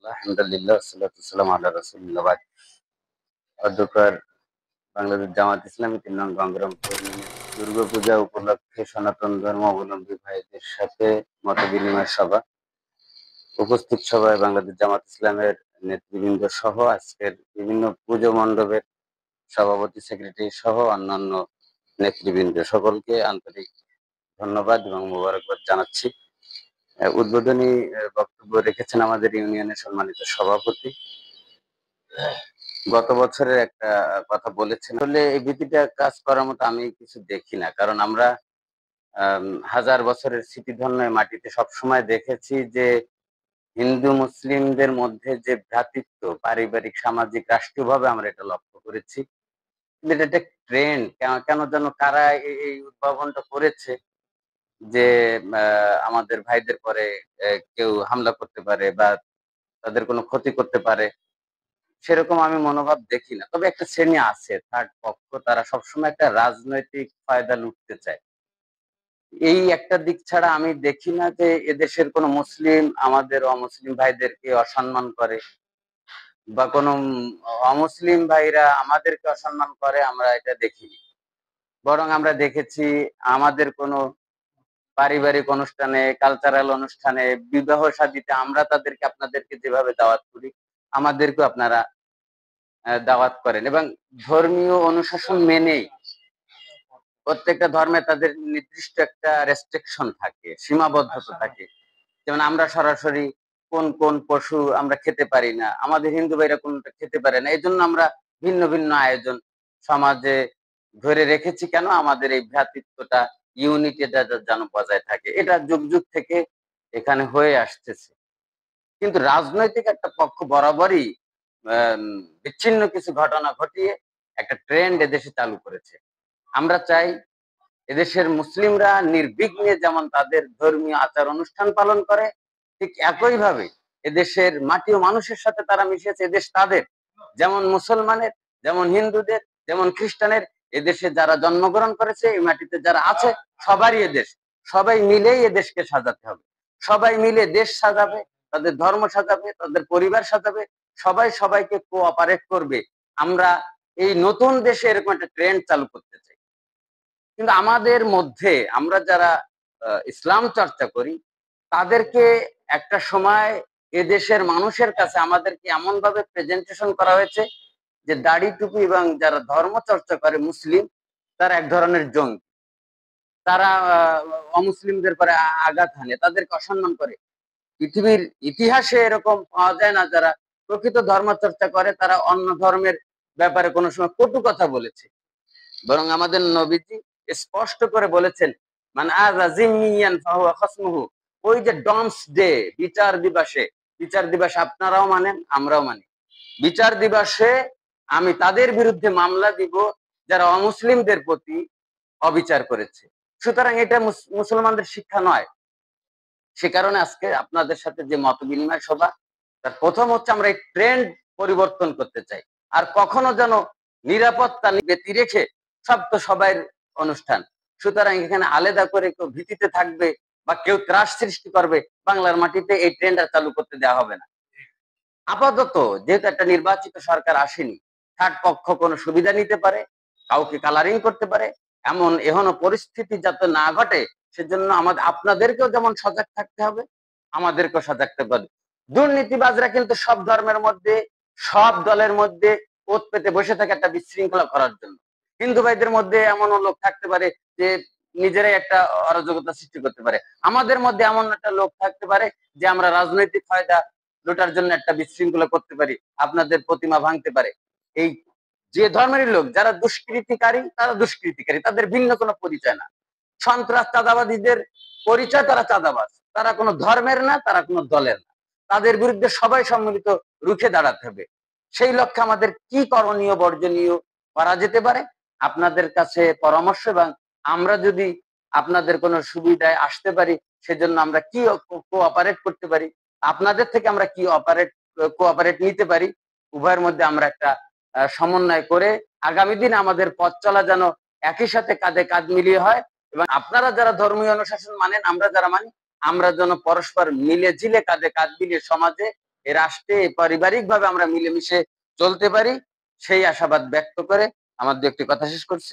আলহামদুলিল্লাহ সাল্লাতু ওয়াসসালামু আলা রাসূলিল্লাহ বাদ। অধ্যকার বাংলাদেশ জামাত ইসলামী ৩ নং গঙ্গারামপুর ইউনিট দুর্গাপূজা উপলক্ষে সনাতন ধর্মাবলম্বী ভাইদের সাথে মতবিনিময় সভা। উপস্থিত সভায় বাংলাদেশ জামাত ইসলামের নেতৃবৃন্দ সহ আজকের বিভিন্ন পুজো মণ্ডপের সভাপতি, সেক্রেটারি সহ অন্যান্য নেতৃবৃন্দ সকলকে আন্তরিক ধন্যবাদ এবং মোবারকবাদ জানাচ্ছি। উদ্বোধনী বক্তব্য রেখেছেন আমাদের ইউনিয়নের সম্মানিত সভাপতি। গত বছরের একটা কথা বলেছেন, আসলে এই ভীতিটা কাজ করার মতো আমি কিছু দেখি না, কারণ আমরা হাজার বছরের স্মৃতিধন্য মাটিতে সবসময় দেখেছি যে হিন্দু মুসলিমদের মধ্যে যে ভ্রাতৃত্ব, পারিবারিক, সামাজিক, রাষ্ট্রীয়ভাবে আমরা এটা লক্ষ্য করেছি। এটা একটা ট্রেন্ড, কেন যেন কারা এই উদ্ভাবনটা করেছে যে আমাদের ভাইদের পরে কেউ হামলা করতে পারে বা তাদের কোনো ক্ষতি করতে পারে, সেরকম আমি মনোভাব দেখি না। তবে একটা শ্রেণী আছে, থার্ড পক্ষ, তারা সবসময় একটা রাজনৈতিক ফায়দা লুটতে চায়। এই একটা দিক ছাড়া আমি দেখি না যে এদেশের কোনো মুসলিম আমাদের অমুসলিম ভাইদেরকে অসম্মান করে বা কোনো অমুসলিম ভাইরা আমাদেরকে অসম্মান করে, আমরা এটা দেখিনি। বরং আমরা দেখেছি আমাদের কোনো পারিবারিক অনুষ্ঠানে, কালচারাল অনুষ্ঠানে, বিবাহ শাদীতে আমরা তাদেরকে, আপনাদেরকে যেভাবে দাওয়াত করি, আমাদেরকেও আপনারা দাওয়াত করেন, এবং ধর্মীয় অনুশাসন মেনেই। প্রত্যেকটা ধর্মে তাদের নির্দিষ্ট একটা রেস্ট্রিকশন থাকে, সীমাবদ্ধতা থাকে। যেমন আমরা সরাসরি কোন কোন পশু আমরা খেতে পারি না, আমাদের হিন্দু ভাইরা কোনটা খেতে পারে না। এই জন্য আমরা ভিন্ন ভিন্ন আয়োজন সমাজে ধরে রেখেছি। কেন? আমাদের এই ভ্রাতৃত্বটা, ইউনিটিটা যেন বজায় থাকে। এটা যুগ যুগ থেকে এখানে হয়ে আসতেছে। কিন্তু রাজনৈতিক একটা পক্ষ বরাবরই বিচ্ছিন্ন কিছু ঘটনা ঘটিয়ে একটা ট্রেন্ড এদেশে চালু করেছে। আমরা চাই এদেশের মুসলিমরা নির্বিঘ্নে যেমন তাদের ধর্মীয় আচার অনুষ্ঠান পালন করে, ঠিক একইভাবে এদেশের মাটি ও মানুষের সাথে তারা মিশেছে। এদেশ তাদের, যেমন মুসলমানের, যেমন হিন্দুদের, যেমন খ্রিস্টানের। এদেশে যারা জন্মগ্রহণ করেছে, এই মাটিতে যারা আছে, সবারই এদেশ। সবাই মিলেই এদেশকে সাজাতে হবে। সবাই মিলে দেশ সাজাবে, তাদের ধর্ম সাজাবে, তাদের পরিবার সাজাবে। সবাই সবাইকে কোঅপারেট করবে। আমরা এই নতুন দেশে এরকম একটা ট্রেন্ড চালু করতে চাই। কিন্তু আমাদের মধ্যে আমরা যারা ইসলাম চর্চা করি, তাদেরকে একটা সময় এদেশের মানুষের কাছে আমাদেরকে এমন ভাবে প্রেজেন্টেশন করা হয়েছে যে দাড়ি টুপি এবং যারা ধর্ম চর্চা করে মুসলিম, তারা এক ধরনের জঙ্গি। তারা অমুসলিমদের পরে আঘাত হানে, তাদেরকে অসম্মান করে। পৃথিবীর ইতিহাসে এরকম পাওয়া যায় না। যারা প্রকৃত ধর্ম চর্চা করে তারা অন্য ধর্মের ব্যাপারে কোনো সময় কটু কথা বলেছে। বরং আমাদের নবীজি স্পষ্ট করে বলেছেন, মানে ওই যে ডমস ডে, বিচার দিবসে, বিচার দিবস আপনারাও মানেন, আমরাও মানি। বিচার দিবসে আমি তাদের বিরুদ্ধে মামলা দিব যারা অমুসলিমদের প্রতি অবিচার করেছে। সুতরাং এটা মুসলমানদের শিক্ষা নয়। সে কারণে আজকে আপনাদের সাথে যে মত বিনিময় সভা, তার প্রথম হচ্ছে আমরা এই ট্রেন্ড পরিবর্তন করতে চাই। আর কখনো যেন নিরাপত্তা ব্যতি রেখে, সব তো সবাই অনুষ্ঠান, সুতরাং এখানে আলাদা করে কেউ ভীতিতে থাকবে বা কেউ ত্রাস সৃষ্টি করবে, বাংলার মাটিতে এই ট্রেন্ড আর চালু করতে দেওয়া হবে না। আপাতত যেহেতু একটা নির্বাচিত সরকার আসেনি, থার্ড পক্ষ কোনো সুবিধা নিতে পারে, কাউকে কালারিং করতে পারে, এমন এখনো পরিস্থিতি যাতে না ঘটে, সেজন্য আমাদের, আপনাদেরকেও যেমন সজাগ থাকতে হবে, আমাদেরকেও সজাগ থাকতে হবে। দুর্নীতিবাজরা কিন্তু সব ধর্মের মধ্যে, সব দলের মধ্যে ওত পেতে বসে থাকে একটা বিশৃঙ্খলা করার জন্য। হিন্দু ভাইদের মধ্যে এমনও লোক থাকতে পারে যে নিজেরাই একটা অরাজকতা সৃষ্টি করতে পারে। আমাদের মধ্যে এমন একটা লোক থাকতে পারে যে আমরা রাজনৈতিক ফায়দা লোটার জন্য একটা বিশৃঙ্খলা করতে পারি, আপনাদের প্রতিমা ভাঙতে পারে। এই যে ধর্মেরই লোক যারা দুষ্কৃতিকারী, তারা দুষ্কৃতিকারী, তাদের ভিন্ন কোনো পরিচয় না। সন্ত্রাস চাঁদাবাদীদের পরিচয়, তারা চাঁদাবাজ, তারা কোনো ধর্মের না, তারা কোনো দলের না। তাদের বিরুদ্ধে সবাই সম্মিলিত রুখে দাঁড়াতে হবে। সেই লক্ষ্যে আমাদের কি করণীয়, বর্জনীয় করা যেতে পারে, আপনাদের কাছে পরামর্শ, এবং আমরা যদি আপনাদের কোনো সুবিধায় আসতে পারি, সেজন্য আমরা কি কোঅপারেট করতে পারি, আপনাদের থেকে আমরা কি কোঅপারেট নিতে পারি, উভয়ের মধ্যে আমরা একটা সমন্বয় করে আগামী দিন আমাদের পথ চলা যেন একই সাথে কাঁধে কাঁধ মিলিয়ে হয়। এবং আপনারা যারা ধর্মীয় অনুশাসন মানেন, আমরা যারা মানি, আমরা যেন পরস্পর মিলে ঝিলে কাঁধে কাঁধ মিলিয়ে সমাজে এই রাষ্ট্রে পারিবারিক ভাবে আমরা মিলেমিশে চলতে পারি, সেই আশাবাদ ব্যক্ত করে আমার দু একটি কথা শেষ করছি।